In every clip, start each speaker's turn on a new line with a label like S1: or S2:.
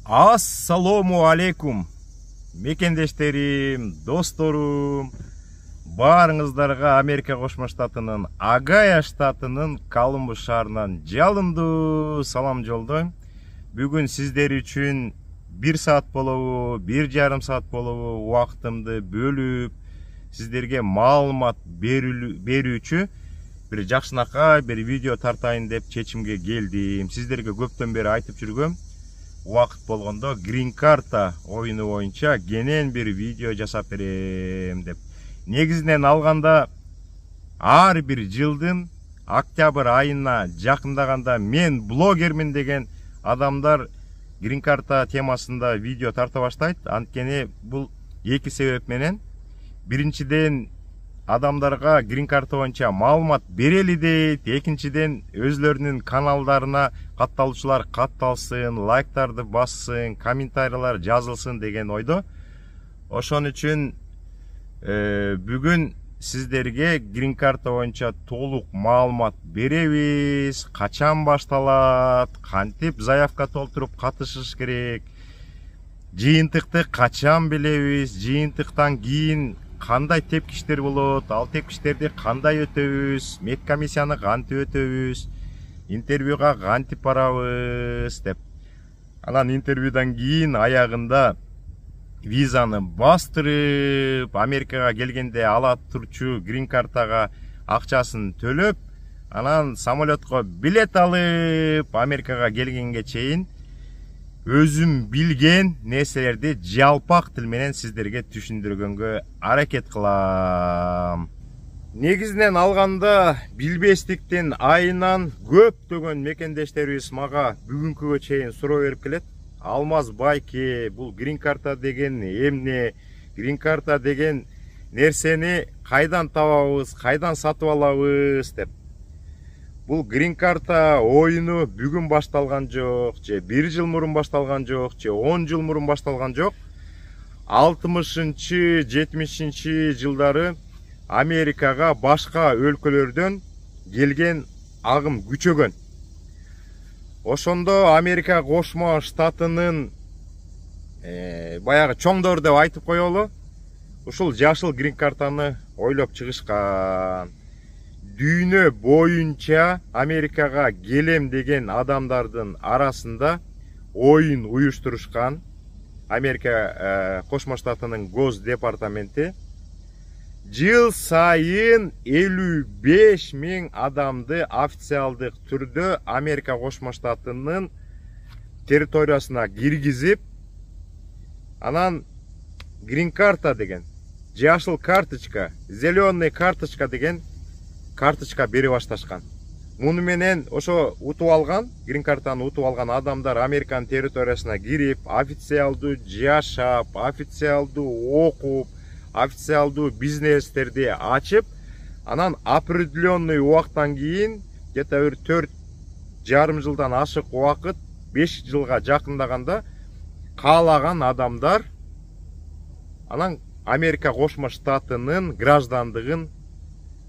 S1: Ассаламу алейкум, мекендештерим, досторум, баарыңыздарга Америка Кошмо Штатынын Огайо штатынын Колумбус шаарынан жалындуу салам жолдойм. Бүгүн сиздер үчүн 1 саат болобу, 1,5 саат болобу убактымды бөлүп, сиздерге маалымат берүүчү бир жакшынакай бир видео тартайын деп чечимге келдим. Сиздерге көптөн бери айтып жүргөм. Убакыт болгондо Green Card оюну боюнча кенен бир видео жасап берем деп. Негизинен алганда ар бир жылдын октябрь айына жакындаганда мен блогермин деген адамдар Green Card темасында видео тарта баштайт. Анткени бул эки себеп менен. Биринчиден адамдарга Green Card боюнча маалымат берели дейт. Экинчиден өзлөрүнүн каналдарына катталуучулар катталсын, лайктарды бассын, комментарийлер жазылсын деген ойдо. Ошон үчүн бүгүн сиздерге Green Card боюнча толук маалымат беребиз. Качан башталат, кантип заявка толтуруп катышыш керек, жыйынтыкты качан билебиз, жыйынтыктан кийин кандай тепкичтер болот, ал тепкичтерди кандай өтөбүз, медкомиссияны кантип өтөбүз, интервьюга кантип барабыз деп. Анан интервьюдан кийин аягында визаны бастырып, Америкага келгенде ала турчу Green Card'га акчасын төлөп, анан самолетко билет алып, Америкага келгенге чейин өзүм билген нерселерди жалпак тил менен сиздерге түшүндүргөнгө аракет кылам. Негизинен алганда билбестиктен айынан көптөгөн мекендештерибиз мага бүгүнкүгө чейин суроо берип келет. Алмаз байке, бул Green Card деген эмне? Green Card деген нерсени кайдан табабыз, кайдан сатып алабыз деп. Бул Green Card оюну бүгүн башталган жок, же 1 жыл мурун башталган жок, же 10 жыл мурун башталган жок. 60-70 жылдары Америкага башка өлкөлөрдөн келген агым күчөгөн. Ошондо Америка Кошмо Штатынын баягы чоңдор деп айтып коелу, ушул жашыл Green Card'ны ойлоп чыгышкан. Дүйнө боюнча Америкага келем деген адамдардын арасында оюн уюштурушкан Америка Кошмо Штатынын Госдепартаменти жыл сайын 55 000 адамды официалдык түрдө Америка Кошмо Штатынын территориясына киргизип, анан Green Card деген жашыл карточка, зеленый карточка деген карточка бере башташкан. Муну менен ошо утуп алган, Green Card'ны утуп алган адамдар Американын территориясына кирип, официалдуу жашап, официалдуу окуп, официалдуу бизнестерди ачып, анан определенный убакыттан кийин, где-то 4,5 жылдан ашык убакыт, 5 жылга жакындаганда каалаган адамдар анан Америка Кошмо Штатынын граждандыгын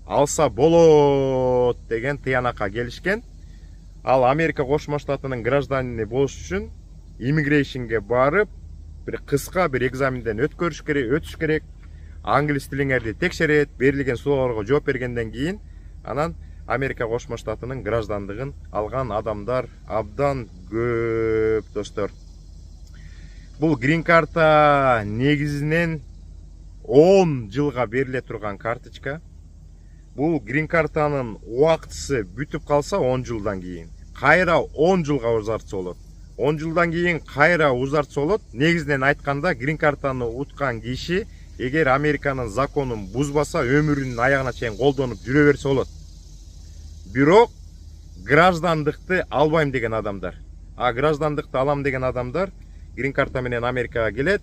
S1: алса болот деген тыянакка келишкен. Ал Америка Кошмо Штатынын гражданины болуш үчүн иммигрейшнге барып, бир кыска бир экзаменден өтүш керек. Англис тилиңерди текшерет, берилген суроолорго жооп бергенден кийин, анан Америка Кошмо Штатынын граждандыгын алган адамдар абдан көп, достор. Бул Green Card негизинен 10 жылга бериле турган карточка. Бул Green Card'нын убактысы бүтүп калса 10 жылдан кийин кайра 10 жылга узартса болот. 10 жылдан кийин кайра узартса болот. Негизинен айтканда Green Card'ны уткан киши эгер Американын законун бузбаса, өмүрүнүн аягына чейин колдонуп жүрө берсе болот. Бирок граждандыкты албайм деген адамдар, граждандыкты алам деген адамдар Green Card менен Америкага келет,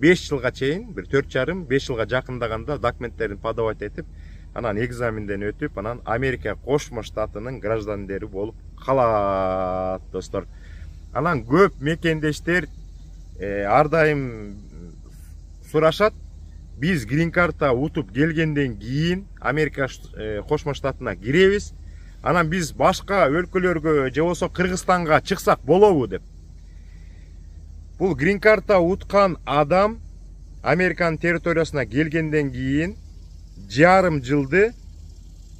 S1: 5 жылга чейин, бир 4,5-5 жылга жакындаганда документтерин подавать этип, анан экзаменден өтүп, анан Америка Кошмо Штатынын граждандары болуп калат, достор. Анан көп мекендештер ар дайым сурашат, биз Green Card утуп келгенден кийин Америка Кошмо Штатына киребиз, анан биз башка өлкөлөргө же болсо Кыргызстанга чыксак болобу деп. Бул грин карта уткан адам Американын территориясына келгенден кийин жарым жылды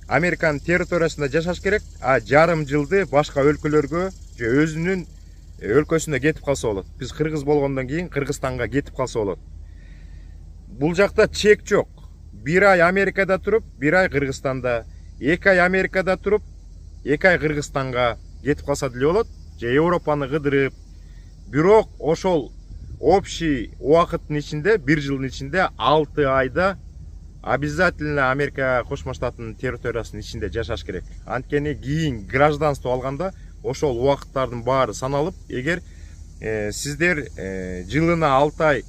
S1: Американын территориясында жашаш керек, а жарым жылды башка өлкөлөргө же өзүнүн өлкөсүнө кетип калса болот. Биз кыргыз болгондон кийин Кыргызстанга кетип калса болот. Бул жакта чек жок. 1 ай Америкада туруп, 1 ай Кыргызстанда, 2 ай Америкада туруп, 2 ай Кыргызстанга кетип калса деле болот, же Европаны кыдырып. Бирок ошол общий убакыттын ичинде, 1 жылдын ичинде 6 айда обязательно Америка Кошмо Штатынын территориясынын ичинде жашаш керек. Анткени кийин гражданство алганда ошол убакыттардын баары саналып, эгер сиздер жылына 6 ай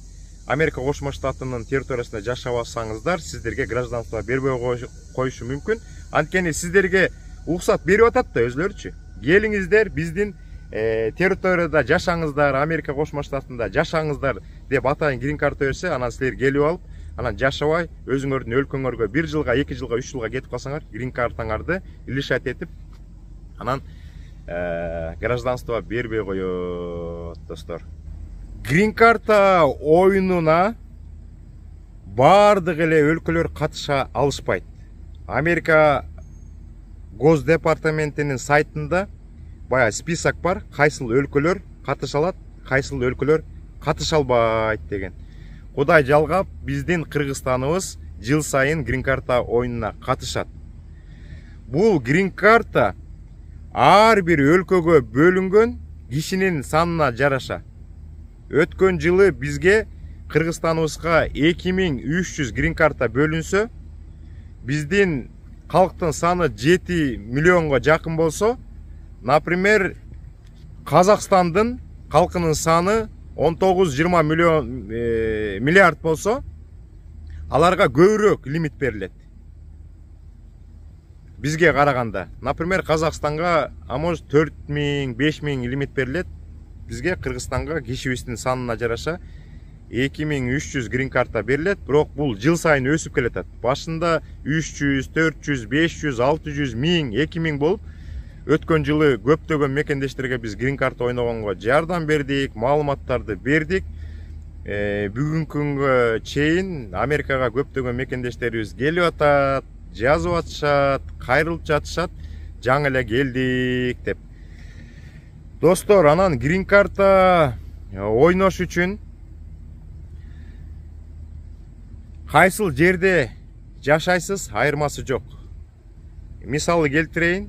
S1: Америка Кошмо Штатынын территориясында жашабасаңыздар, сиздерге гражданство бербей коюшу мүмкүн. Анткени сиздерге уруксат берип атат да өзлөрүчү. Келиңиздер, биздин территорияда жашаңыздар, Америка Кошмо Штатында жашаңыздар деп атайын грин карта берсе, анан силер келип алып, анан жашабай өзүңөрдүн өлкөңөргө 1 жылга, 2 жылга, 3 жылга кетип калсаңар, грин картаңарды лишать этип, анан гражданство бербей коёт, достор. Грин карта оюнуна бардык эле өлкөлөр катыша алышпайт. Америка Госдепартаментинин сайтында бая список бар, кайсыл өлкөлөр катыша алат, кайсыл өлкөлөр катыша албайт деген. Кудай жалгап, биздин Кыргызстаныбыз жыл сайын грин карта оюнуна катышат. Бул грин карта ар бир өлкөгө бөлүнгөн кишинин санына жараша. Өткөн жылы бизге Кыргызстаныбызга 2300 грин карта бөлүнсө, биздин калктын саны 7 миллионго жакын болсо, например, Казакстандын калкынын саны 19-20 миллиард болсо, аларга көбүрөөк лимит берилет. Бизге караганда, например, Казакстанга может 4000-5000 лимит берилет. Бизге Кыргызстанга кишибиздин санына жараша 2300 грин карта берилет, бирок бул жыл сайын өсүп келатат. Башында 300, 400, 500, 600, 1000, 2000 болуп, өткөн жылы көптөгөн мекендештерге биз грин карта ойногонго жардам бердик, маалыматтарды бердик. Бүгүнкү күнгө чейин Америкага көптөгөн мекендештерибиз келип атат, жазып атышат, кайрылып жатышат, жаңы эле келдик деп. Достор, анан грин карта ойнош үчүн кайсыл жерде жашайсыз, айырмасы жок. Мисалы келтирейин,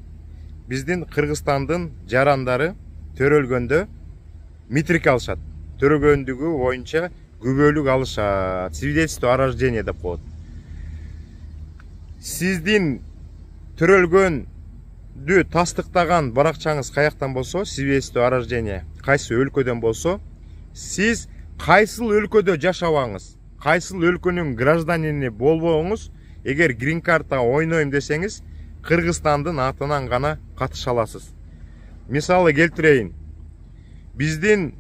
S1: биздин Кыргызстандын жарандары төрөлгөндө метрик алышат. Төрөгөндүгү боюнча күбөлүк алышат. Свидетельство о рождении деп коет. Сиздин төрөлгөндү тастыктаган баракчаңыз каяктан болсо, свидетельство о рождении кайсы өлкөдөн болсо, сиз кайсыл өлкөдө жашабаңыз, кайсыл өлкөнүн гражданини болбоңуз, эгер грин карта ойнойм десеңиз, Кыргызстандын атынан гана катыша аласыз. Мисалы келтирейин, биздин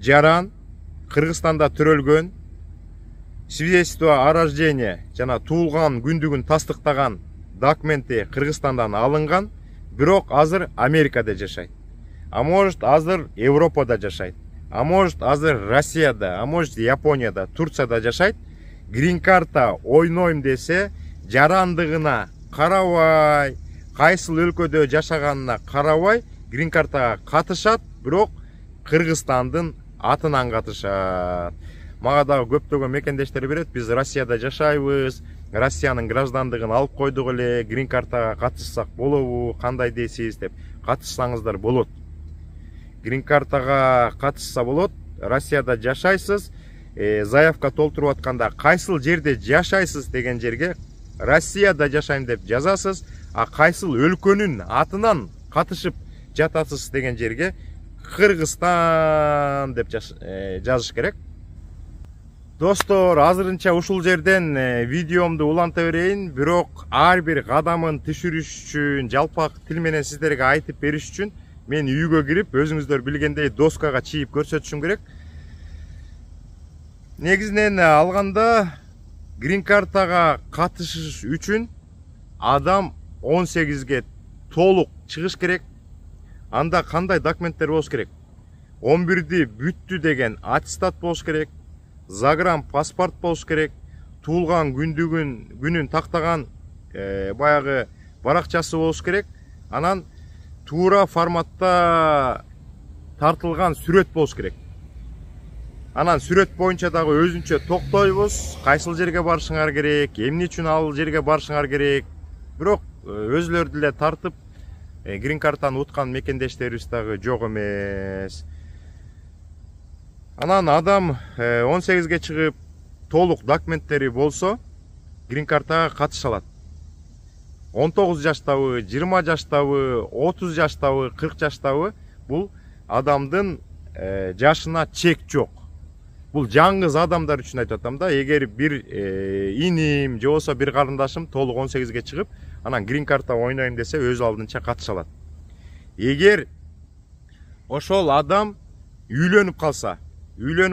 S1: жаран Кыргызстанда төрөлгөн, свидетельство о рождении жана туулган күндүгүн тастыктаган документи Кыргызстандан алынган, бирок азыр Америкада жашайт. А может азыр Европада жашайт. А может азыр Россияда, а может Японияда, Турцияда жашайт. Грин карта ойнойм десе, жарандыгына карабай, кайсыл өлкөдө жашаганына карабай, грин картага катышат, бирок Кыргызстандын атынан катышат. Мага дагы көптөгөн мекендештер берет, биз Россияда жашайбыз, Россиянын граждандыгын алып койдук эле, грин картага катышсак болобу, кандай дейсиз деп. Катышсаңыздар болот. Грин картага катышса болот, Россияда жашайсыз, заявка толтуруп атканда кайсыл жерде жашайсыз деген жерге Россияда жашайм деп жазасыз, а кайсыл өлкөнүн атынан катышып жатасыз деген жерге Кыргызстан деп жазыш керек. Достор, азырынча ушул жерден видеомду уланта берейин, бирок ар бир кадамын түшүрүш үчүн, жалпак тил менен сиздерге айтып бериш үчүн мен үйгө кирип, өзүңүздөр билгендей доскага чийип көрсөтүшүм керек. Негизинен алганда, грин картага катышыш үчүн адам 18ге толук чыгыш керек. Анда кандай документтер болуш керек? 11'di бүттү деген аттестат болуш керек, загран паспорт болуш керек, туулган күнүн тактаган баягы баракчасы болуш керек. Анан туура форматта тартылган сүрөт болуш керек. Анан сүрөт боюнча дагы өзүнчө токтойбуз. Кайсыл жерге барышыңар керек, эмне үчүн ал жерге барышыңар керек. Бирок өзүлөрү деле тартып грин картаны уткан мекендештерибиз дагы жок эмес. Анан адам 18ге чыгып толук документтери болсо грин картага катыша алат. 19 жаштабы, 20 жаштабы, 30 жаштабы, 40 жаштабы, бул адамдын жашына чек жок. Бул жаңгыз адамдар үчүн айтып атам да. Эгер бир иним же болбосо бир карындашым толук 18ге чыгып, анан грин карта ойнойм десе өз алдынча катыша алат. Эгер ошол адам үйлөнүп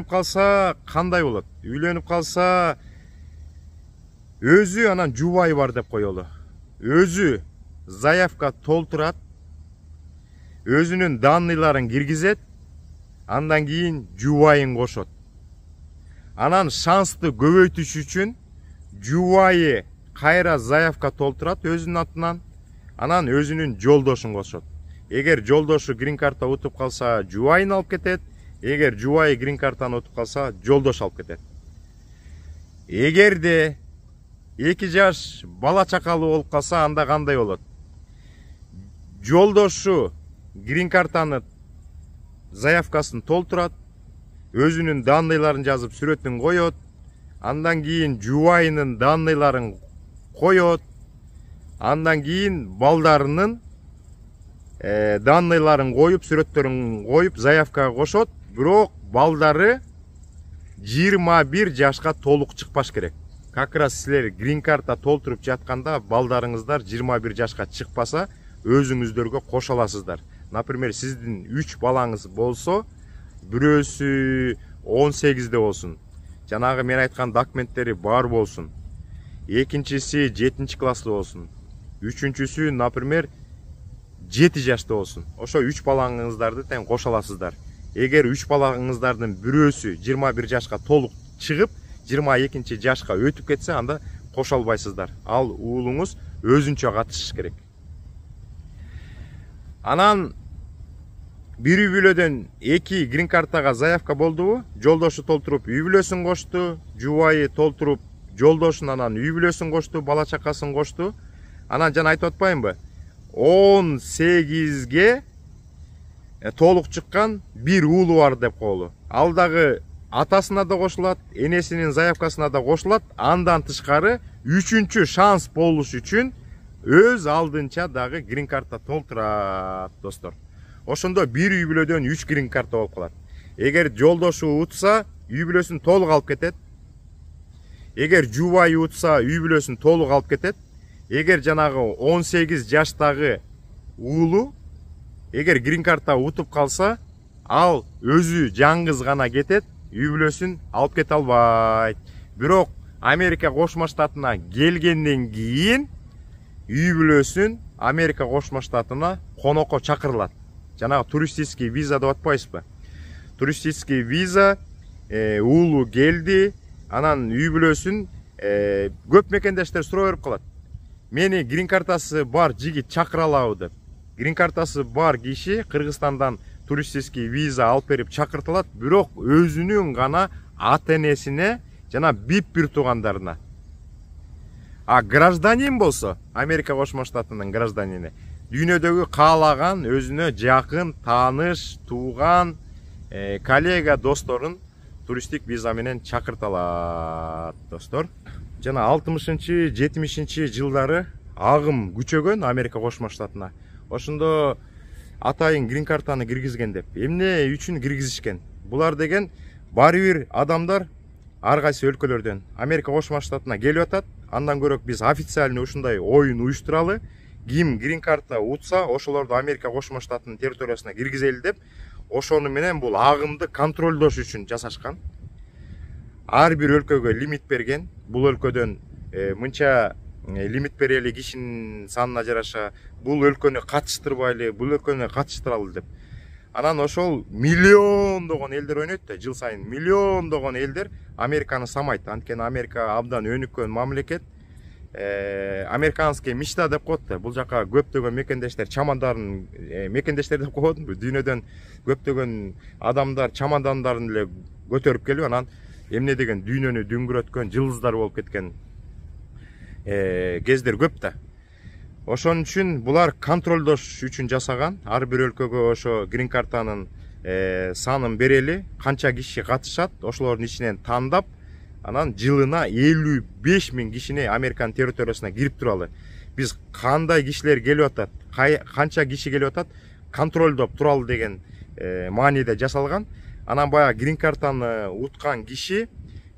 S1: калса кандай болот? Үйлөнүп калса өзү анан жубайы бар деп коелу. Өзү заявка толтурат, өзүнүн данныйларын киргизет, андан кийин жубайын кошот. Анан шансты көбөйтүш үчүн жубайы кайра заявка толтурат өзүнүн атынан, анан өзүнүн жолдошун кошот. Эгер жолдошу грин карта утуп калса, жубайын алып кетет. Эгер жубайы грин картаны утуп калса, жолдош алып кетет. Эгерде 2 жаш бала чакалуу болуп калса, анда кандай болот? Жолдошу грин картаны заявкасын толтурат, өзүнүн данныйларын жазып сүрөтүн коет, андан кийин жубайынын данныйларын коет, андан кийин балдарынын данныйларын коюп, сүрөттөрүн коюп, заявкага кошот. Бирок балдары 21 жашка толук чыкпаш керек. Как раз силер грин карта толтуруп жатканда балдарыңыздар 21 жашка чыкпаса, өзүңүздөргө кошо аласыздар. Например, сиздин 3 балаңыз болсо, бирөөсү 18де болсун. Жанагы мен айткан документтери бар болсун. Экинчиси 7-класста болсун. Үчүнчүсү, например, 7 жашта болсун. Ошо 3 балаңыздарды тең кошо аласыздар. Эгер 3 балаңыздардын бирөөсү 21 жашка толук чыгып, 22 жашка өтүп кетсе, анда кошо албайсыздар. Ал уулуңуз өзүнчө катышыш керек. Анан бир үй бүлөдөн 2 грин картага заявка болдубу? Жолдошу толтуруп үй бүлөсүн кошту, жубайы толтуруп жолдошун, анан үй бүлөсүн кошту, бала чакасын кошту. Анан жана айтып атпаймынбы? 18ге толук чыккан бир уулу бар деп коелу. Ал дагы атасына да кошулат, энесинин заявкасына да кошулат. Андан тышкары 3-чү шанс болуш үчүн өз алдынча дагы грин карта толтурат, достор. Ошондо бир үй бүлөдөн 3 грин карта болуп калат. Эгер жолдошу утса, үй бүлөсүн толук алып кетет. Эгер жубайы утса, үй бүлөсүн толук алып кетет. Эгер жанагы 18 жаштагы уулу эгер грин карта утуп калса, ал өзү жаңгыз гана кетет, үй бүлөсүн алып кете албайт. Бирок Америка Кошмо Штатына келгенден кийин үй бүлөсүн Америка Кошмо Штатына конокко чакырылат. Жанагы туристический виза деп атпайсызбы? Туристический виза, уулу келди, анан үй бүлөсүн көп мекендештер суроо берип калат. Мени грин картасы бар жигит чакыралабы деп. Грин картасы бар киши Кыргызстандан туристический виза алып берип чакыртылат, бирок өзүнүн гана ата-энесине жана бир туугандарына. А гражданин болсо, Америка Кошмо Штатынын гражданини, дүйнөдөгү каалаган өзүнө жакын, тааныш, тууган, коллега, досторун туристтик виза менен чакырта алат, достор. Жана 60-70 жылдары агым күчөгөн Америка Кошмо Штатына. Ошондо атайын грин картаны киргизген деп. Эмне үчүн киргизишкен? Булар деген баары бир адамдар ар кайсы өлкөлөрдөн Америка Кошмо Штатына келип атат. Андан көрөк биз официальный ушундай оюн уюштуралы. Ким грин карта утса, ошолорду Америка Кошмо Штатынын территориясына киргизели деп, ошону менен бул агымды контролдош үчүн жасашкан. Ар бир өлкөгө лимит берген. Бул өлкөдөн мынча лимит берели кишинин санына жараша, бул өлкөнү катыштырбайлы, бул өлкөнү катыштыралы деп. Анан ошол миллиондогон элдер ойнойт да, жыл сайын миллиондогон элдер Американы самайт. Анткени Америка абдан өнүккөн мамлекет. Американский мечта деп коет да. Бул жака көптөгөн мекендештер чамандарын мекендештер деп коебудунбу? Дүйнөдөн көптөгөн адамдар чамандандарын эле көтөрүп келип, анан эмне деген дүйнөнү дүңгүрөткөн жылдыздар болуп кеткен кездер көп да. Ошон үчүн булар контролдош үчүн жасаган. Ар бир өлкөгө ошо грин картанын санын берели, канча киши катышат, ошолордун ичинен тандап, анан жылына 55 000 кишини Американын территориясына кирип туралы. Биз кандай кишилер келип атат, канча киши келип атат, контролдоп туралы деген мааниде жасалган. Анан баягы грин картаны уткан киши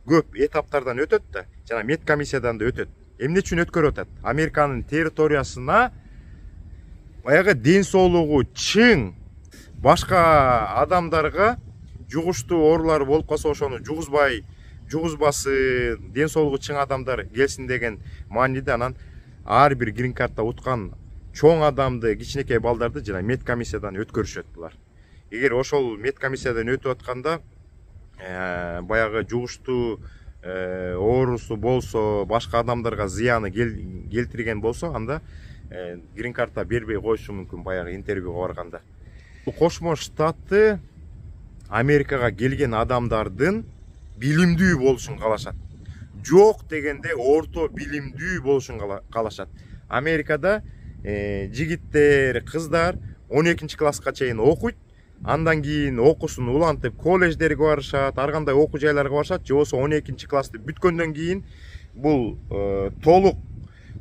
S1: көп этаптардан өтөт да, жана медкомиссиядан да өтөт. Эмне үчүн өткөрүп атат? Американын территориясына баягы ден соолугу чың башка адамдарга жугуштуу оорулар болуп калса ошону жугузбасы, ден соолугу чың адамдар келсин деген мааниде анан ар бир грин карта уткан чоң адамды, кичинекей балдарды жана медкомиссиядан өткөрүшөт булар. Эгер ошол медкомиссиядан өтүп атканда баягы жугуштуу оорусу болсо, башка адамдарга зыяны келтирген болсо, анда грин карта бербей коюшу мүмкүн баягы интервьюга барганда. Кошмо Штаты Америкага келген адамдардын билимдүү болушун каалашат. Жок дегенде орто билимдүү болушун каалашат. Америкада жигиттер, кыздар 12 класска чейин окуйт. Андан кийин окуусун улантып колледждерге барышат, ар кандай окуу жайларга барышат. Же болбосо 12 классты бүткөндөн кийин бул толук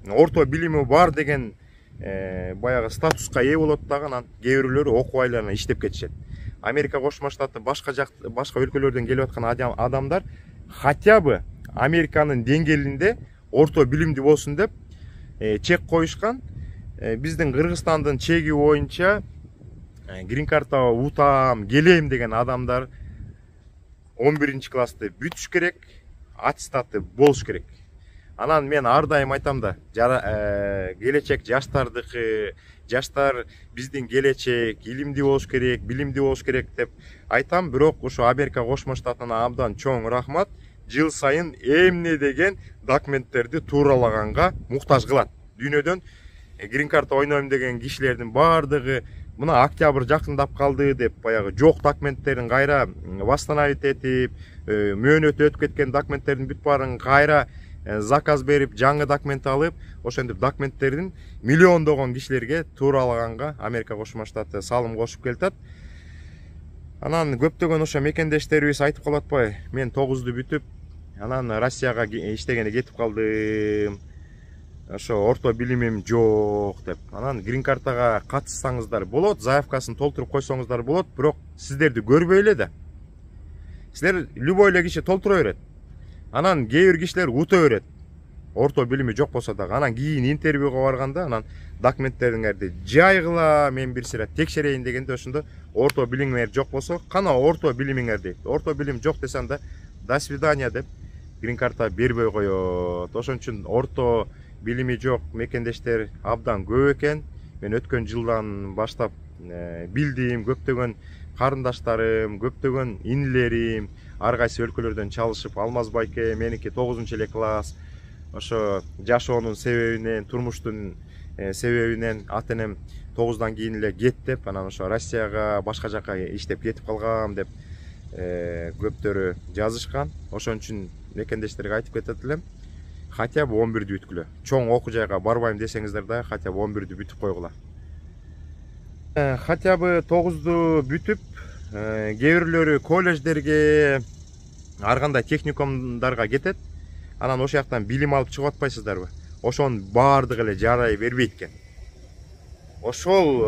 S1: орто билими бар деген баягы статуска ээ болот дагы, анан кээ бирлөрү окуу айларына иштеп кетишет. Америка Кошмо Штаты башка өлкөлөрдөн келип аткан адамдар хотя бы Американын деңгээлинде орто билимдүү болсун деп чек коюшкан. Биздин Кыргызстандын чеги боюнча грин карта утам, келем деген адамдар 11 классты бүтүш керек, аттестаты болуш керек. Анан мен ар дайым айтам да, келечек жаштардыкы, жаштар биздин келечек, илимдүү болуш керек, билимдүү болуш керек деп айтам. Бирок ошо Америка Кошмо Штатына абдан чоң рахмат. Жыл сайын эмне деген документтерди тууралаганга муктаж кылат. Дүйнөдөн грин карта ойнойм деген кишилердин бардыгы мына октябрь жакындап калды деп баягы жок документтерин кайра восстановить этип, мөөнөтү өтүп кеткен документтердин бүт баарын кайра заказ берип, жаңы документ алып, ошентип документтердин миллиондогон кишилерге тууралаганга Америка Кошмо Штаты салым кошуп келатат. Анан көптөгөн ошо мекендештерибиз айтып калып атпайбы, мен 9-ду бүтүп, анан Россияга иштегенде кетип калдым. Ошо орто билимим жок деп. Анан грин картага катышсаңыздар болот, заявкасын толтуруп койсоңуздар болот, бирок сиздерди көрбөй эле да. Силер любой эле киши толтура берет. Анан кээ бир кишилер ута берет. Орто билими жок болсо дагы. Анан кийин интервьюга барганда, анан документтериңерди жайгыла, мен бир сыйра текшерейин дегенде ошондо орто билимиңер жок болсо, кана орто билимиңер дейт. Орто билим жок десем да, до свидания деп грин карта бербей коет. Ошон үчүн орто билими жок мекендештер абдан көп экен. Мен өткөн жылдан баштап билдим, көптөгөн карындаштарым, көптөгөн инилерим ар кайсы өлкөлөрдөн чалышып, Алмаз байке меники 9-эле класс. Ошо жашоонун себебинен, турмуштун себебинен ата энем 9-дан кийин эле кет деп, анан ошо Россияга, башка жака иштеп кетип калгам деп көптөрү жазышкан. Ошон үчүн мекендештерге айтып кетет элем, хотя бы 11-ді бүткүлө. Чоң окуу жайга барбайм десеңиздер да, хотя бы 11-ді бүтүп койгула. Хотя бы 9-ду бүтүп, кээ бирлөрү колледждерге, ар кандай техникумдарга кетет. Анан ошол жактан билим алып чыгып атпайсыздарбы? Ошонун баардыгы эле жарай бербейт экен. Ошол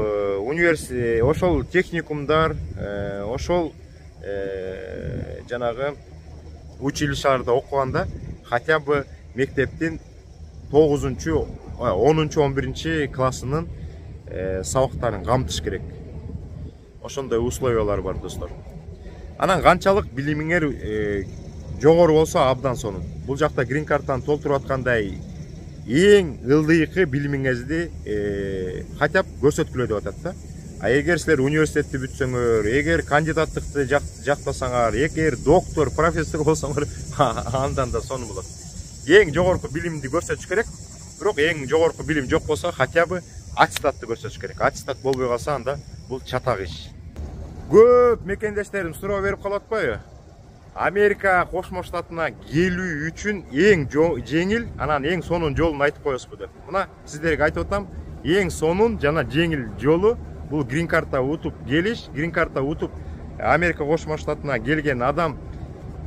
S1: ошол техникумдар, ошол жанагы училищаларда окуганда хотя бы мектептин 9-чу, 10-чу, 11-чи классынын сабактарын камтыш керек. Ошондой условиялар бар, достор. Анан канчалык билимиңер жогору болсо абдан сонун. Бул жакта грин картаны толтуруп аткандай эң ылдыйкы билимиңизди хотя бы көрсөткүлө деп атат да. эгер силер университетти бүтсөңөр, эгер кандидаттыкты жактасаңар, эгер доктор, профессор болсоңор, андан да сонун болот. Эң жогорку билимди көрсөтүш керек. Бирок эң жогорку билим жок болсо, хотя бы аттестатты көрсөтүш керек. Аттестат болбой калса, анда бул чатак иш. Көп мекендештерим суроо берип калып атпайбы? Америка Кошмо Штатына келүү үчүн эң жеңил, анан эң сонун жолун айтып коесузбу деп. Мына сиздерге айтып атам, эң сонун жана жеңил жолу бул грин карта утуп келиш. Грин карта утуп Америка Кошмо Штатына келген адам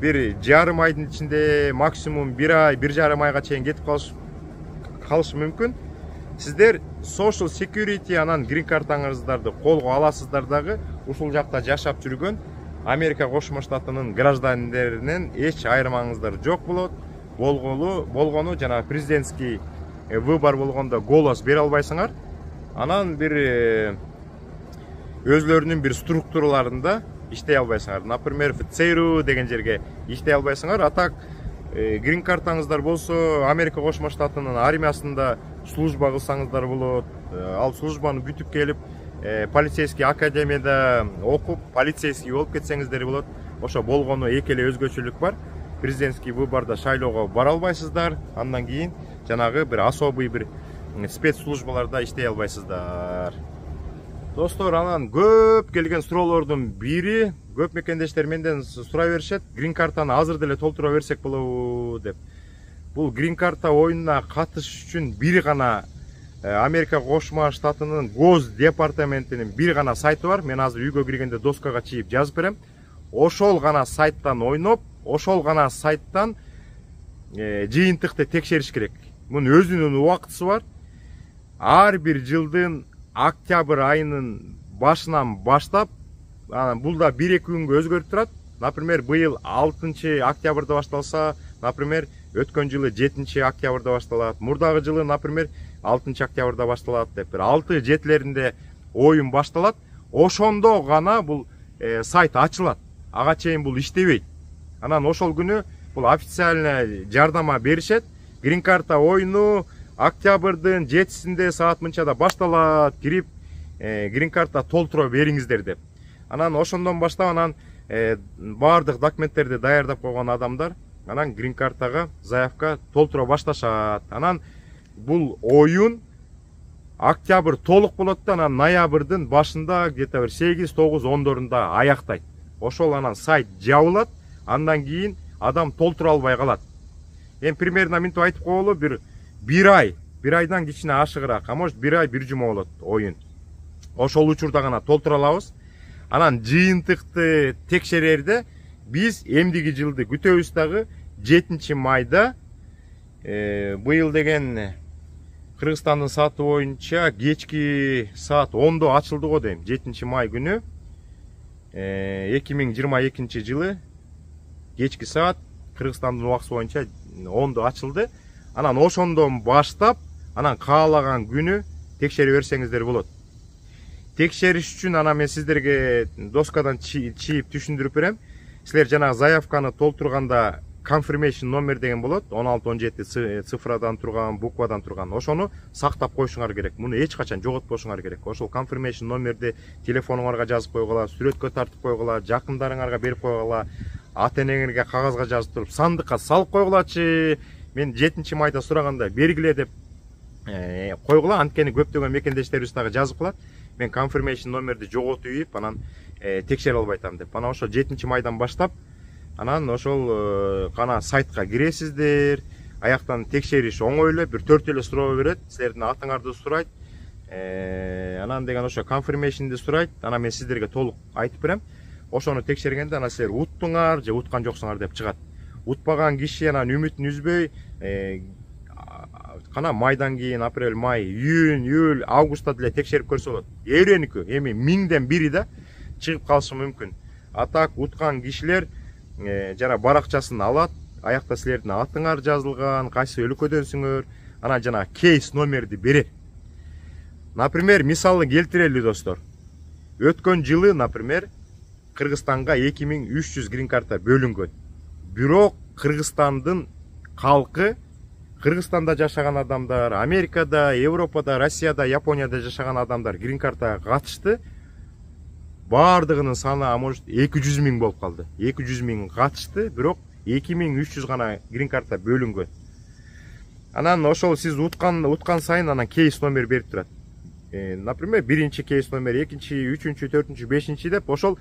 S1: bir жарым айдын ичинде, максимум 1 ай, 1,5 айга чейин кетип калышы мүмкүн. Сиздер social security анан грин картаңыздарды колго аласыздар дагы, ушул жакта жашап жүргөн Америка Кошмо Штатынын граждандеринен эч айырмаңыздар жок болот. Болгону жана президентский выбор болгондо голос бере албайсыңар. Анан бир өзлөрүнүн бир структураларында иштей албайсыңар. Например, в ЦРУ деген жерге иштей албайсыңар. А так грин картаңыздар болсо, Америка Кошмо Штатынын армиясында служба кылсаңыздар болот. Ал службаны бүтүп келип, полицейский академияда окуп, полицейский болуп кетсеңиздер болот. Ошо болгону эки эле өзгөчөлүк бар. Президентский выбордо шайлоого бара албайсыздар. Андан кийин жанагы бир особый бир спецслужбаларда иштей албайсыздар. Достор, анан көп келген суроолордун бири, көп мекендештер менден сурай беришет, грин картаны азыр деле толтура берсек болобу деп. Бул грин карта оюнуна катышыш үчүн бир гана Америка Кошмо Штатынын Гос департаментинин бир гана сайты бар. Мен азыр үйгө киргенде доскага чийип жазып берем. Ошол гана сайттан ойноп, ошол гана сайттан жыйынтыкты текшериш керек. Мунун өзүнүн убактысы бар. Ар бир жылдын октябрь айынын башынан баштап, бул да 1-2 күнгө өзгөрүп турат. Например, быйыл 6 октябрда башталса, например, өткөн жылы 7 октябрда башталат. Мурдагы жылы, например, 6 октябрда башталат деп. 6-7леринде оюн башталат. Ошондо гана бул сайт ачылат. Ага чейин бул иштебейт. Анан ошол күнү бул официально жардама беришет. Грин карта оюну октябрдын 7-синде саат мынчада башталат, кирип грин карта толтура бериңиздер деп. Анан ошондон баштап анан баардык документтерди даярдап койгон адамдар анан грин картага заявка толтура башташат. Анан бул оюн октябрь толук болот да, анан ноябрдын башында где-то 8-9-10 аяктайт. Ошол анан сайт жабылат, андан кийин адам толтура албай калат. Примерно мынтип айтып коелу, бир айдан кичине ашыгыраак, а может 1 ай 1 жума болот оюн. Ошол учурда гана толтура алабыз. Анан жыйынтыкты текшерерде биз эмдиги жылды күтөбүз дагы 7 майда быйыл деген Кыргызстандын сааты боюнча кечки саат 10-до ачылды го дейм. 7 май күнү 2022 жылы кечки саат Кыргызстандын убактысы боюнча 10-до ачылды. Анан ошондон баштап, анан каалаган күнү текшере берсеңиздер болот. Текшериш үчүн анан мен сиздерге доскадан чийип түшүндүрүп берем. Силер жанагы заявканы толтурганда confirmation номер деген болот. 16-17 цифрадан турган, буквадан турган. Ошону сактап коюшуңар керек. Муну эч качан жоготпошуңар керек. Ошол confirmation номерди телефонуңарга жазып койгула, сүрөткө тартып койгула, жакындарыңарга берип койгула, ата энеңерге кагазга жазып туруп сандыкка салып койгулачы. Мен 7 майда сураганда бергиле деп койгула. Анткени көптөгөн мекендештерибиз дагы жазып калат. Мен confirmation номерди жоготуп ийип, анан текшере албайтам деп. Анан ошо 7 майдан баштап, анан ошол гана сайтка киресиздер. Аяктан текшериш оңой эле, бир 4 эле суроо берет. Силердин атыңарды сурайт. Анан деген ошо confirmationди сурайт. Анан мен сиздерге толук айтып берем. Ошону текшергенде анан силер уттуңар же уткан жоксуңар деп чыгат. Утпаган киши анан үмүтүн үзбөй, кана майдан кийин апрель, май, июнь, июль, августта деле текшерип көрсө болот. Эреники, эми 1000ден бири да чыгып калышы мүмкүн. А так уткан кишилер жана баракчасын алат, аякта силердин атыңар жазылган, кайсы өлкөдөнсүңөр, анан жана кейс номерди берет. Например, мисалы келтирели достор. Өткөн жылы, например, Кыргызстанга 2300 грин карта бөлүнгөн. Бирок Кыргызстандын калкы, Кыргызстанда жашаган адамдар, Америкада, Европада, Россияда, Японияда жашаган адамдар грин картага катышты. баардыгынын саны может 200 000 болуп калды. 200 000 катышты, бирок 2300 гана грин карта бөлүнгөн. Анан ошол сиз уткан сайын анан кейс номер берип турат. Например, биринчи кейс номер, экинчи, үчүнчү, төртүнчү, бешинчи деп ошол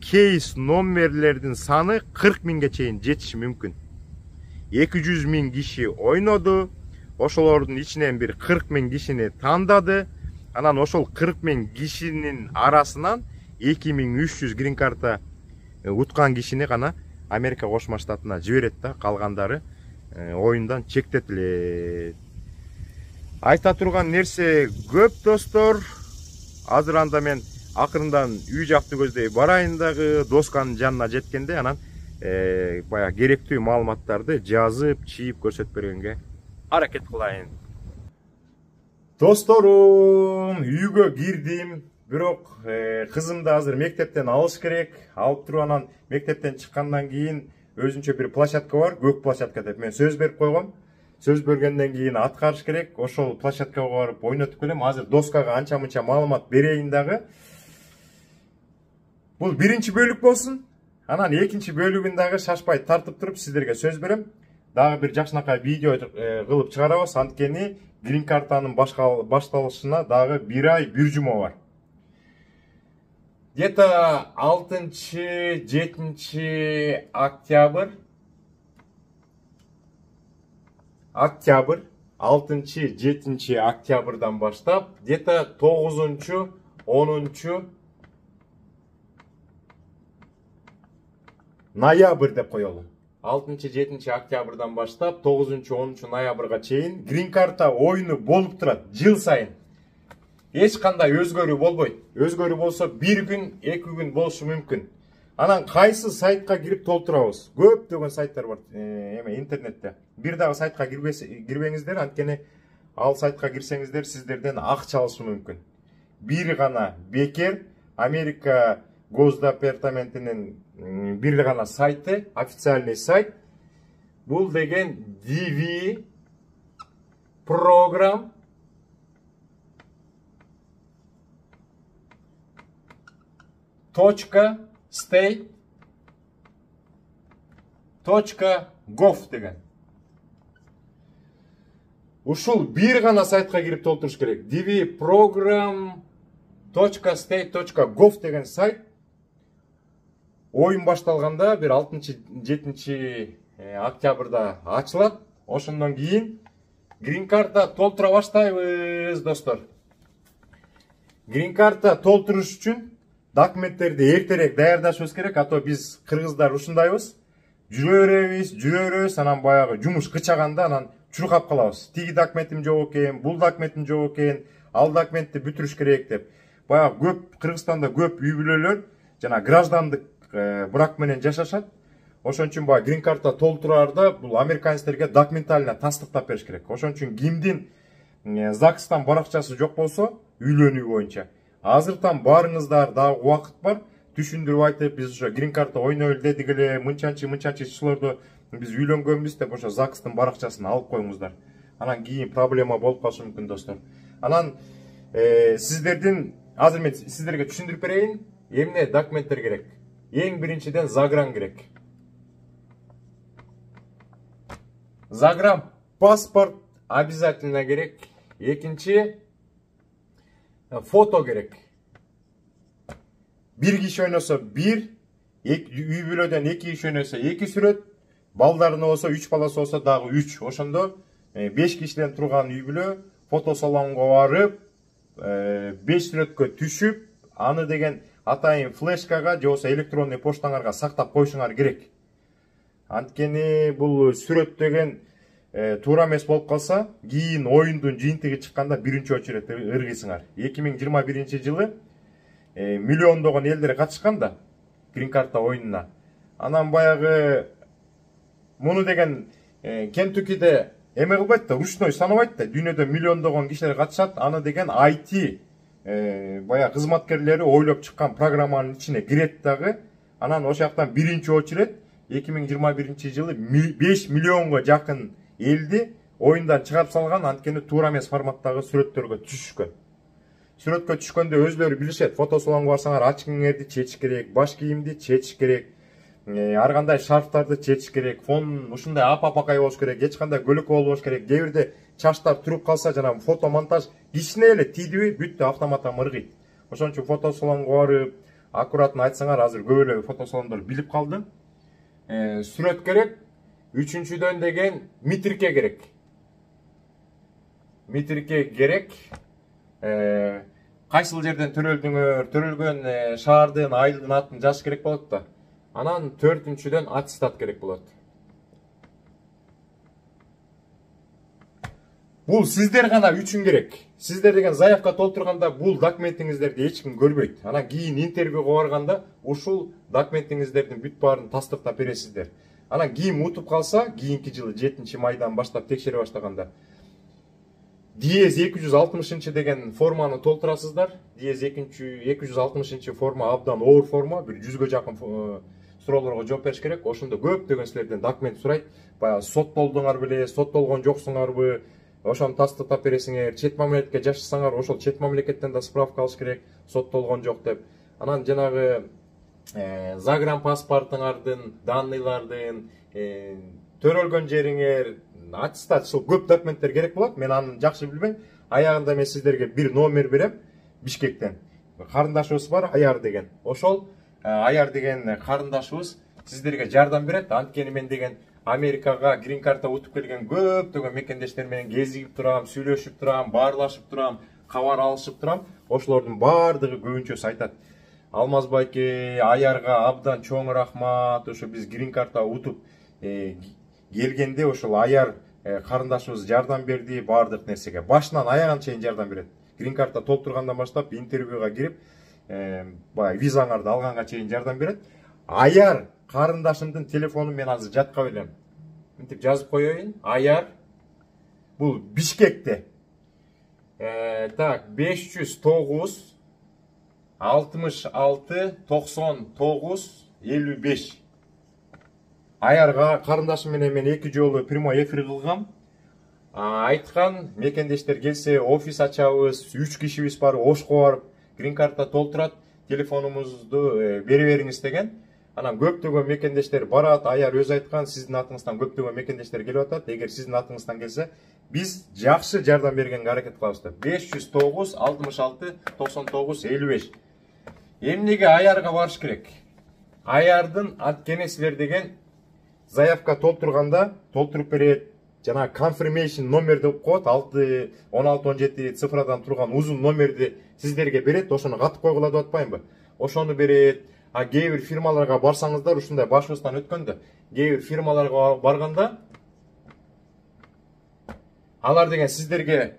S1: кейс номерлердин саны 40 000ге чейин жетиши мүмкүн. 200 000 киши ойноду, ошолордун ичинен бир 40 000 кишини тандады. Анан ошол 40 000 кишинин арасынан 2300 грин карта уткан кишини гана Америка Кошмо Штатына жиберет да, калгандары оюндан чектетилет. Айта турган нерсе көп достор. Азыр анда мен акырындан үй жакты көздөй барайын дагы, досканын жанына жеткенде анан баягы керектүү маалыматтарды жазып, чийип көрсөтүп бергенге аракет кылайын. Досторум, үйгө кирдим, бирок кызымды азыр мектептен алыш керек. Алып туруп анан мектептен чыккандан кийин өзүнчө бир площадка бар, көк площадка деп мен сөз берип койгом. Сөз бергенден кийин аткарыш керек. Ошол площадкага барып ойнотуп келем. Азыр доскага анча мынча маалымат берейин дагы. Бул биринчи бөлүк болсун. Анан экинчи бөлүгүн дагы шашпай тартып туруп сиздерге сөз берем. Дагы бир жакшынакай видео кылып чыгарабыз. Анткени грин картанын башталышына дагы 1 ай 1 жума бар. Где-то 6-7 октябрь 6-7 октябрдан баштап, где-то 9-10 ноябрь деп коелу. 6-7 октябрдан баштап 9-10 ноябрга чейин грин карта ойыны болуп турат жыл сайын. Эч кандай өзгөрүү болбойт. Өзгөрүү болсо 1 күн, 2 күн болушу мүмкүн. Анан кайсы сайтка кирип толтурабыз? Көптөгөн сайттар бар интернетте. Бир дагы сайтка кирбеңиздер, анткени ал сайтка кирсеңиздер сиздерден акча алышы мүмкүн. Бир гана бекер Америка Госдепартаментинин бир гана сайты, официальный сайт. Бул деген DV program .state.gov деген. Ушул бир гана сайтка кирип толтуруш керек. dvprogram.state.gov деген сайт ойын башталганда бир 6-7 октябрда ачылат. Ошондон кийин грин карта толтура баштайбыз, достор. Грин карта толтуруш үчүн документтерди эртерээк даярдашыбыз керек, а то биз кыргыздар ушундайбыз. Жүрөбүз, анан баягы жумуш кычаганда анан чуркап калабыз. Тиги документим жок экен, бул документим жок экен, ал документти бүтүрүш керек деп. Баягы көп Кыргызстанда көп үй бүлөлөр жана граждандык брак менен жашашат. Ошон үчүн баягы грин карта толтураарда бул американецтерге документально тастыктап бериш керек. Ошон үчүн кимдин ЗАГСтан баракчасы жок болсо, үйлөнүү боюнча азыртан барыңыздар, дагы убакыт бар. Түшүндүрүп айтып, биз ошо грин карта ойнойлу дедик эле, мынчанчы числордо биз үйлөнгөнбүз деп ошо ЗАГСтын баракчасын алып коюңуздар. Анан кийин проблема болуп калышы мүмкүн, достор. Анан азыр мен сиздерге түшүндүрүп берейин, эмне документтер керек. Эң биринчиден загран керек. Загран паспорт обязательно керек. Экинчи фото керек. Бир киши ойносо бир, үй бүлөдөн 2 киши ойносо 2 сүрөт, балдарын болсо 3 баласы болсо дагы 3. Ошондо 5 кишиден турган үй бүлө фотосалонго барып, 5 сүрөткө түшүп, аны деген атайын флешкага же болсо электронный поштаңарга сактап коюшуңар керек. Анткени бул сүрөт деген туура эмес болуп калса, кийин оюндун жыйынтыгы чыкканда биринчи очередь ыргыйсыңар. 2021 жылы миллиондогон элдер катышкан да грин карта оюнуна. Анан баягы муну деген Кентукиде эме кылбайт да, ручной санабайт да. Дүйнөдө миллиондогон кишилер катышат. Аны деген IT баягы кызматкерлери ойлоп чыккан программанын ичине кирет дагы. Анан ошол жактан биринчи очередь 2021 жылы 5 миллионго жакын элди оюндан чыгарып салган, анткени туура эмес форматтагы сүрөттөргө түшүшкөн. сүрөткө түшкөндө өзлөрү билишет. Фотосалонго барсаңар ачык кийимдерди чечиш керек, баш кийимди чечиш керек, ар кандай шарфтарды чечиш керек, фон ушундай апапакай болуш керек, эч кандай көлөкө болбош керек. Кээ бирде чачтар туруп калса, жанагы фото монтаж кичине эле тийдиби, бүттү автоматтан мыргыйт. Ошон үчүн фотосалонго барып, аккуратно айтсаңар, азыр көп эле фотосалондор билип калды. Сүрөт керек, үчүнчүдөн деген метрикке керек. Метрикке керек. Кайсыл жерден төрөлдүңөр, төрөлгөн шаардын, айылдын атын жазыш керек болот да. Анан төртүнчүдөн аттестат керек болот. Бул сиздер гана үчүн керек. Сиздер деген заявка толтурганда бул документиңиздерди эч ким көрбөйт. Анан кийин интервьюга барганда ушул документиңиздердин бүт баарын тастыктап бересиздер. Анан кийин утуп калса, кийинки жылы 7-майдан баштап текшере баштаганда Диез 260 деген форманы толтурасыздар. Диез 260 форма абдан оор форма, бир 100гө жакын суроолорго жооп бериш керек. Ошондо көптөгөн силерден документ сурайт. Баягы соттолдуңар беле, соттолгон жоксуңарбы, ошону тастыктап бересиңер. Чет мамлекетке жашасаңар, ошол чет мамлекеттен да справка алыш керек, соттолгон жок деп. Анан жанагы загранпаспортуңардын, данныйлардын, төрөлгөн жериңер, аттестат, ушул көп документтер керек болот. Мен аны жакшы билбейм. Аягында мен сиздерге бир номер берем Бишкектен. Карындашыбыз бар, Аяр деген. Ошол Аяр деген карындашыбыз сиздерге жардам берет. Анткени мен деген Америкага грин карта утуп келген көптөгөн мекендештер менен кезигип турам, сүйлөшүп турам, баарлашып турам, кабар алышып турам. Ошолордун баардыгы көбүнчөсү айтат: Алмаз байке, Аярга абдан чоң рахмат. Ошо биз грин карта утуп келгенде ошол Аяр карындашыбыз жардам берди баардык нерсеге. Башынан аягына чейин жардам берет. Грин карта толтургандан баштап интервьюга кирип, баягы визаңарды алганга чейин жардам берет. Аяр карындашымдын телефонун мен азыр жатка билем. Мынтип жазып коеюн. Аяр бул Бишкекте. Так, 509 66 99 55. Аярга карындашым менен мен 2 жолу прямой эфир кылгам. Айткан, мекендештер келсе офис ачабыз, 3 кишибиз бар, Ошко барып грин карта толтурат, телефонумузду бере бериңиз деген. Анан көптөгөн мекендештер барат. Аяр өз айткан, сиздин атыңыздан көптөгөн мекендештер келип атат. Эгер сиздин атыңыздан келсе, биз жакшы жардам бергенге аракет кылабыз деп. 509 66 99 55. Эмнеге Аярга барыш керек? Аярдын анткени силер деген заявка толтурганда толтуруп берет. Жана confirmation номер деп коет. 1617 цифрадан турган узун номерди сиздерге берет. Ошону катып койгула деп атпаймынбы? Ошону берет. Кээ бир фирмаларга барсаңыздар, ушундай башыбыздан өткөндө, кээ бир фирмаларга барганда алар деген сиздерге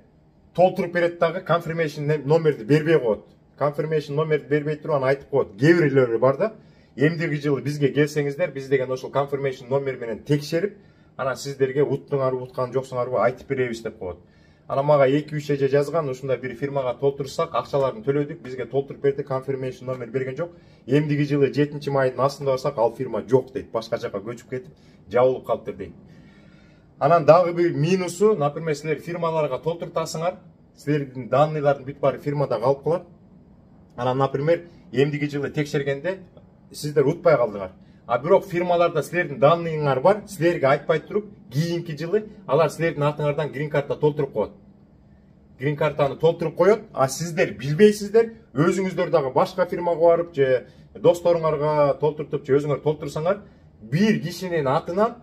S1: толтуруп берет дагы, confirmation номерди бербей коет. Confirmation номерди бербей туруп аны айтып коет. Кээ бирлери бар да, эмдиги жылы бизге келсеңиздер, биз деген ошол confirmation номер менен текшерип, анан сиздерге уттуңарбы, уткан жоксуңарбы айтып беребиз деп коет. Анан мага 2-3 эже жазган, ушундай бир фирмага толтурсак, акчаларын төлөдүк, бизге толтуруп берди, confirmation номер берген жок. Эмдиги жылы 7-майдын астында барсак, ал фирма жок дейт, башка жака көчүп кетип, жабылып калыптыр дейт. Анан дагы бир минусу, например, силер фирмаларга толтуртасыңар, силердин данныйлардын бүт баары фирмада калып калат. Анан, например, эмдиги жылы текшергенде сиздер утпай калдыңар. Бирок фирмаларда силердин данныйыңар бар, силерге айтпай туруп, кийинки жылы алар силердин атыңардан грин карта толтуруп коет. Грин картаны толтуруп коет, сиздер билбейсиздер, өзүңүздөр дагы башка фирмага барып, же досторуңарга толтуртуп, же өзүңөр толтурсаңар, бир кишинин атынан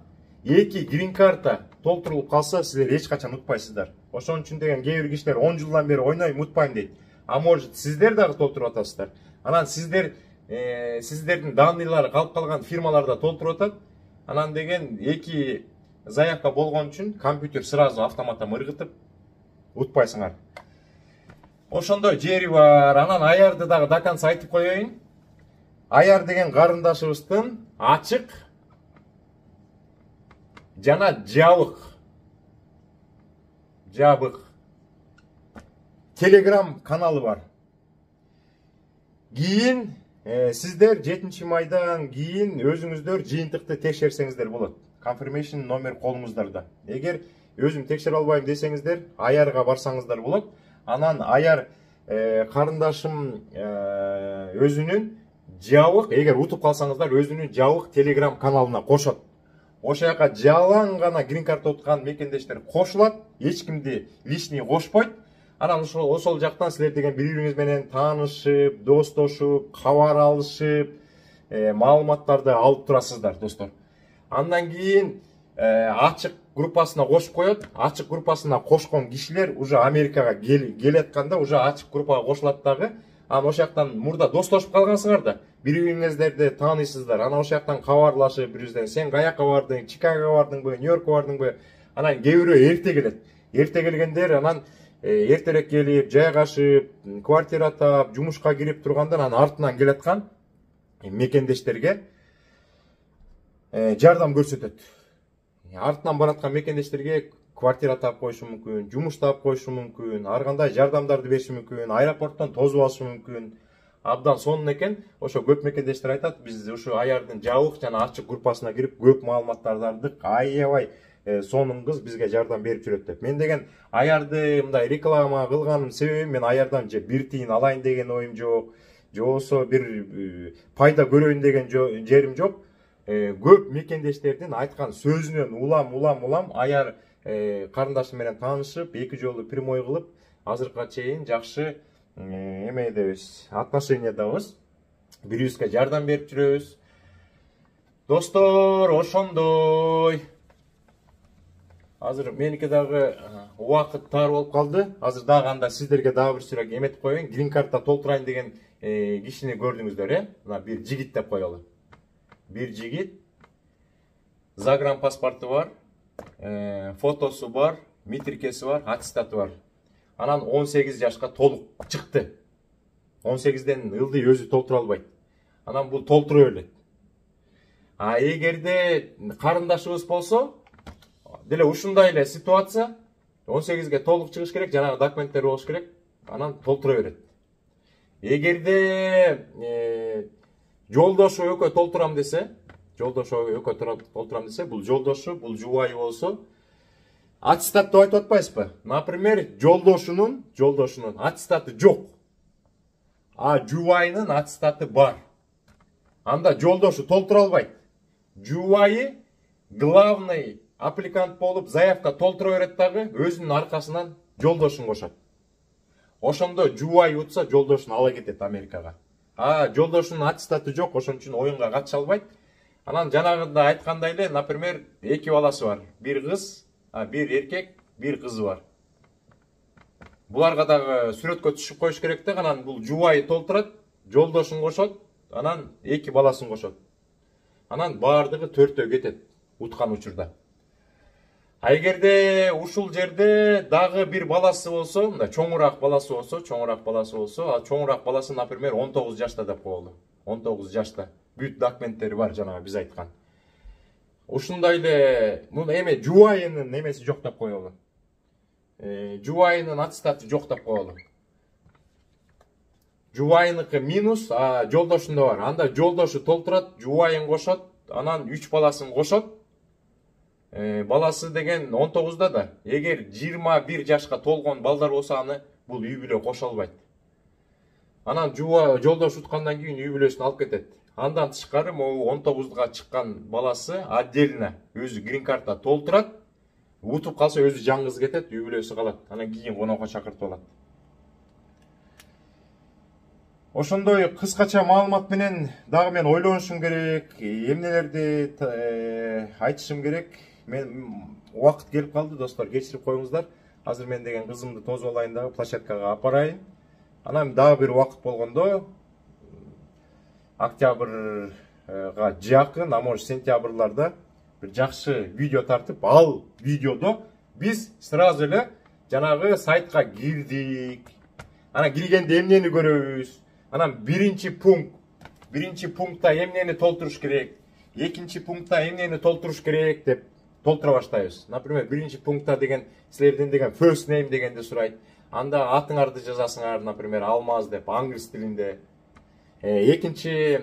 S1: 2 грин карта толтурулуп калса, силер эч качан утпайсыздар. Ошон үчүн деген кээ бир кишилер 10 жылдан бери ойнойм, утпайм дейт. Может, сиздер дагы толтуруп атасыздар. Анан сиздердин данныйлары калып калган фирмаларда толтуруп атат. Анан деген 2 заявка болгон үчүн компьютер сразу автоматтан ыргытып утпайсыңар. Ошондой жери бар. Анан Аярды дагы до конца айтып коеюн. Аяр деген карындашыбыздын ачык жана жабык Telegram каналы бар. Кийин сиздер 7-майдан кийин өзүңүздөр жыйынтыкты текшерсеңиздер болот. Confirmation номер колуңуздарда. Эгер өзүм текшере албайм десеңиздер, Аярга барсаңыздар болот. Анан Аяр карындашым өзүнүн жабык, эгер утуп калсаңыздар, өзүнүн жабык телеграм каналына кошот. Ошол жака жалаң гана грин карт уткан мекендештер кошулат, эч кимди лишний кошпойт. Анан ошол жактан силер деген бири-бириңиз менен таанышып, достошуп, кабар алышып, маалыматтарды алып турасыздар, достор. Андан кийин ачык группасына кошуп коет. Ачык группасына кошкон кишилер уже Америкага келетканда уже ачык группага кошулат дагы. Анан ошол жактан мурда достошуп калгансыңар да, бири-бириңиздерди тааныйсыздар. Анан ошол жактан кабарлашып, бири-бириңизден сен каяка бардың, Чикагого бардыңбы, Нью-Йоркко бардыңбы? Анан кээ бирөө эрте келет. Эрте келгендер анан эртерээк келип, жайгашып, квартира таап, жумушка кирип тургандан анан артынан келаткан мекендештерге жардам көрсөтөт. Артынан бараткан мекендештерге квартира таап коюшу мүмкүн, жумуш таап коюшу мүмкүн, ар кандай жардамдарды бериши мүмкүн, аэропорттон тосуп алышы мүмкүн. Абдан сонун экен. Ошо көп мекендештер айтат, биз ушу аярдын жабык жана ачык группасына кирип көп маалыматтарды алдык. Аябай сонун кыз бизге жардам берип жүрөт деп. Мен деген аярды мындай реклама кылганым себебим, мен аярдан же бир тиын алайын деген оюм жок, же болбосо бир пайда көрөйүн деген жерим жок. Көп мекендештердин айткан сөзүнөн улам аяр карындашым менен таанышып, эки жолу прямой кылып, азыркыга чейин жакшы эмедебиз, отношениядабыз. Бири-бирибизге жардам берип жүрөбүз. Достор, ошондой. Азыр меники дагы убакыт тар болуп калды. Азыр дагы анда сиздерге дагы бир сүрөк эметип коеюн. Грин картта толтурайын деген кишини көрдүңүздөр, Мына бир жигит деп коелу. Бир жигит, загран паспорту бар, фотосу бар, метрикеси бар, аттестаты бар. Анан 18 жашка толук чыкты. 18ден ылдый өзү толтура албайт. Анан бул толтура берет. Эгерде карындашыбыз болсо, деле ушундай эле ситуация, 18ге толук чыгыш керек, жанагы документтер болуш керек, анан толтура берет. Эгерде жолдошу экөө толтурам десе, бул жолдошу, бул жубайы болсо, аттестат деп айтып атпайсызбы? Например, жолдошунун аттестаты жок. Жубайынын аттестаты бар. Анда жолдошу толтура албайт. Жубайы главный аппликант болуп заявка толтура берет дагы, өзүнүн аркасынан жолдошун кошот. Ошондо жубайы утса, жолдошун ала кетет Америкага. Жолдошунун аттестаты жок, ошон үчүн оюнга катыша албайт. Анан жанагында айткандай эле, например, эки баласы бар. Бир кыз, бир эркек, бир кызы бар. Буларга дагы сүрөткө түшүп коюш керек да, анан бул жубайы толтурат, жолдошун кошот, анан эки баласын кошот. Анан баардыгы төртөө кетет уткан учурда. Эгерде ушул жерде дагы бир баласы болсо, мындай чоңураак баласы болсо, чоңураак баласы, например, 19 жашта деп коелу. 19 жашта. Бүт документтери бар, жанагы биз айткан. Ушундай эле, эме жубайынын эмеси жок деп коелу. Жубайынын аттестаты жок деп коелу. Жубайыныкы минус, жолдошунда бар. Анда жолдошу толтурат, жубайын кошот, анан 3 баласын кошот. Баласы деген 19да да. Эгер 21 жашка толгон балдар болсо, аны бул үй бүлө кошо албайт. Анан жолдош уткандан кийин үй бүлөсүн алып кетет. Андан тышкары, могу 19га чыккан баласы отдельно өзү грин картта толтурат. Утуп калса өзү жаңгыз кетет, үй бүлөсү калат. Анан кийин конокко чакыртып алат. Ошондой кыскача маалымат менен дагы мен ойлонушум керек, эмнелерди айтышым керек. Мен убакыт келип калды, достор, кечирип коюңуздар. Азыр мен деген кызымды тосуп алайын дагы, площадкага апарайын. Анан дагы бир убакыт болгондо, октябрга жакын, может сентябрларда бир жакшы видео тартып, ал видеодо биз сразу эле жанагы сайтка кирдик. Анан киргенде эмнени көрөбүз? Анан биринчи пунктта эмнени толтуруш керек, экинчи пунктта эмнени толтуруш керек деп толтура баштайбыз. Например, биринчи пунктта деген силерден деген first name дегенди сурайт. Анда атыңарды жазасыңар, например, Алмаз деп, англис тилинде. Экинчи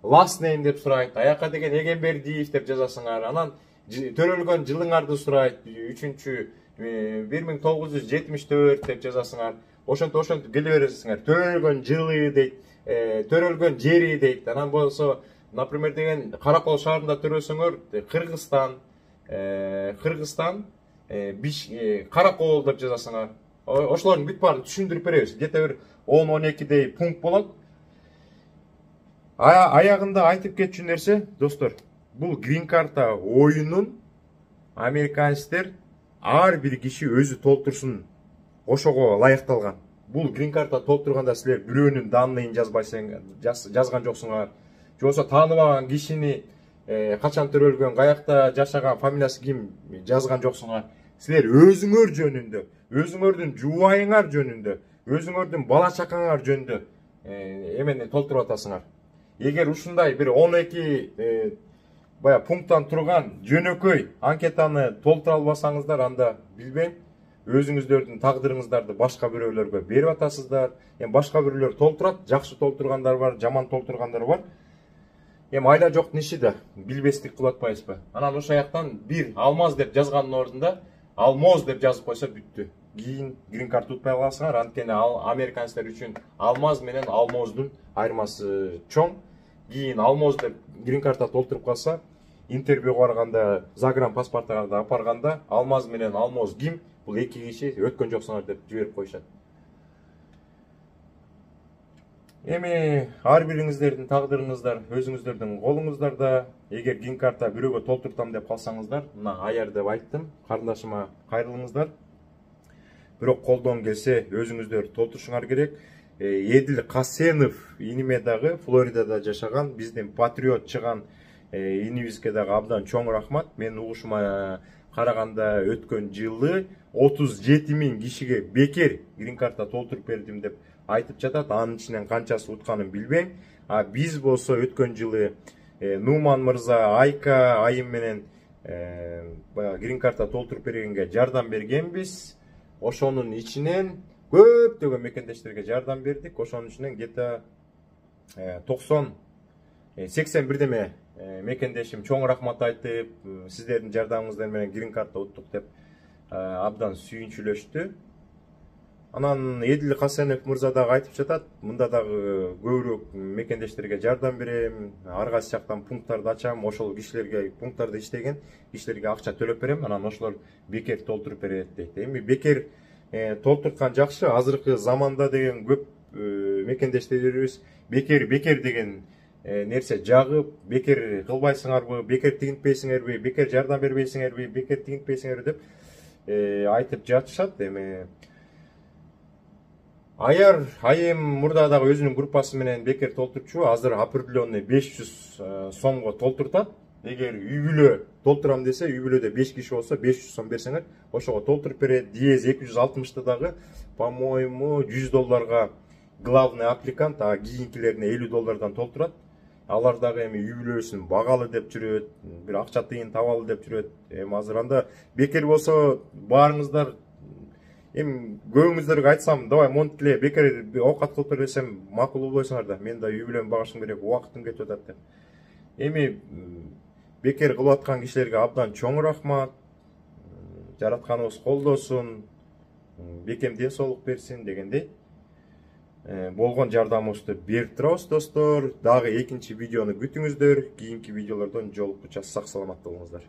S1: last name деп сурайт. Аяка деген Эгембердиев деп жазасыңар. Анан төрөлгөн жылыңарды сурайт. Үчүнчү 1974 деп жазасыңар. ошентип келе бересиңер. Төрөлгөн жылы дейт, төрөлгөн жери дейт. Анан болсо, например деген Каракол шаарында төрөсөңөр, Кыргызстан, Каракол деп жазасыңар. Ошолордун бүт баарын түшүндүрүп беребиз. Где-то бир 10-12дей пункт болот. Аягында айтып кетчү нерсе, достор, бул грин карта оюнун американецтер ар бир киши өзү толтурсун, ошого ылайыкталган. Бул грин карта толтурганда силер бирөөнүн данныйын жазган жоксуңар. Же болбосо тааныбаган кишини качан төрөлгөн, каякта жашаган, фамилиясы ким жазган жоксуңар. Силер өзүңөр жөнүндө, өзүңөрдүн жубайыңар жөнүндө, өзүңөрдүн бала чакаңар жөнүндө эмени толтуруп атасыңар. Эгер ушундай бир 12 пункттан турган жөнөкөй анкетаны толтура албасаңыздар, анда билбейм, өзүңүздөрдүн тагдырыңыздарды башка бирөөлөргө берип атасыздар. Башка бирөөлөр толтурат, жакшы толтургандар бар, жаман толтургандар бар. Айла жоктун иши да, билбестик кылып атпайбызбы? Анан ошол жактан бир алмаз деп жазганын ордунда алмоз деп жазып койсо бүттү. Кийин грин карта утпай каласыңар. Анткени американецтер үчүн алмаз менен алмоздун айырмасы чоң. Кийин алмоз деп грин карта толтуруп калса, интервьюга барганда, загранпаспорттарды апарганда алмаз менен алмоз ким? Бул эки киши өткөн жоксуңар деп жиберип коюшат. Эми ар бириңиздердин тагдырыңыздар өзүңүздөрдүн колуңуздарда. Эгер грин карта бирөөгө толтуртам деп калсаңыздар, мына аяр деп айттым, карындашыма кайрылыңыздар. Бирок колдон келсе өзүңүздөр толтурушуңар керек. Эдил Касенов иниме дагы Флоридада жашаган, биздин патриот чыган инибизге дагы абдан чоң рахмат. Менин угушума караганда өткөн жылы 37 000 кишиге бекер грин карта толтуруп бердим деп айтып жатат. Анын ичинен канчасы утканын билбейм. Биз болсо өткөн жылы Нуман мырза, Айка айым менен грин карта толтуруп бергенге жардам бергенбиз. Ошонун ичинен көптөгөн мекендештерге жардам бердик. Ошонун ичинен где-то 80 деме мекендешим чоң рахмат айтып, сиздердин жардамыңыздар менен грин карта уттук деп абдан сүйүнчүлөштү. Анан Эдил Касенов мырза дагы айтып жатат, мында дагы көбүрөөк мекендештерге жардам берем, ар кайсы жактан пункттарды ачам, ошол кишилерге пункттарды иштеген кишилерге акча төлөп берем, анан ошолор бекер толтуруп берет дейт. Эми бекер толтурткан жакшы, азыркы заманда деген көп мекендештерибиз бекер деген нерсе жагып, бекер кылбайсыңарбы, бекер тигинтпейсиңерби, бекер жардам бербейсиңерби, бекер тигинтпейсиңерби деп айтып жатышат. Эми Аяр айым мурда дагы өзүнүн группасы менен бекер толтурчу, азыр определенный 500 сомго толтуртат. Эгер үй бүлө толтурам десе, үй бүлөдө 5 киши болсо 500 сом берсеңер, ошого толтуруп берет. Диез 260 дагы, по-моему, $100 главный аппликант, кийинкилерине $50 толтурат. Алар дагы эми үй бүлөсүн багалы деп жүрөт, бир акча тыйын табалы деп жүрөт. Эми азыр анда бекер болсо баарыңыздар, эми көбүңүздөргө айтсам, давай монтип эле бекер оокат кылып бер десем, макул болбойсуңар да. Мен да үй бүлөмдү багышым керек, убактым кетип атат деп. Эми бекер кылып аткан кишилерге абдан чоң рахмат. Жаратканыбыз колдосун, бекем ден соолук берсин дегендей. Болгон жардамыбызды берип турабыз, достор. Дагы экинчи видеону күтүңүздөр. Кийинки видеолордон жолуккуча сак саламатта болуңуздар.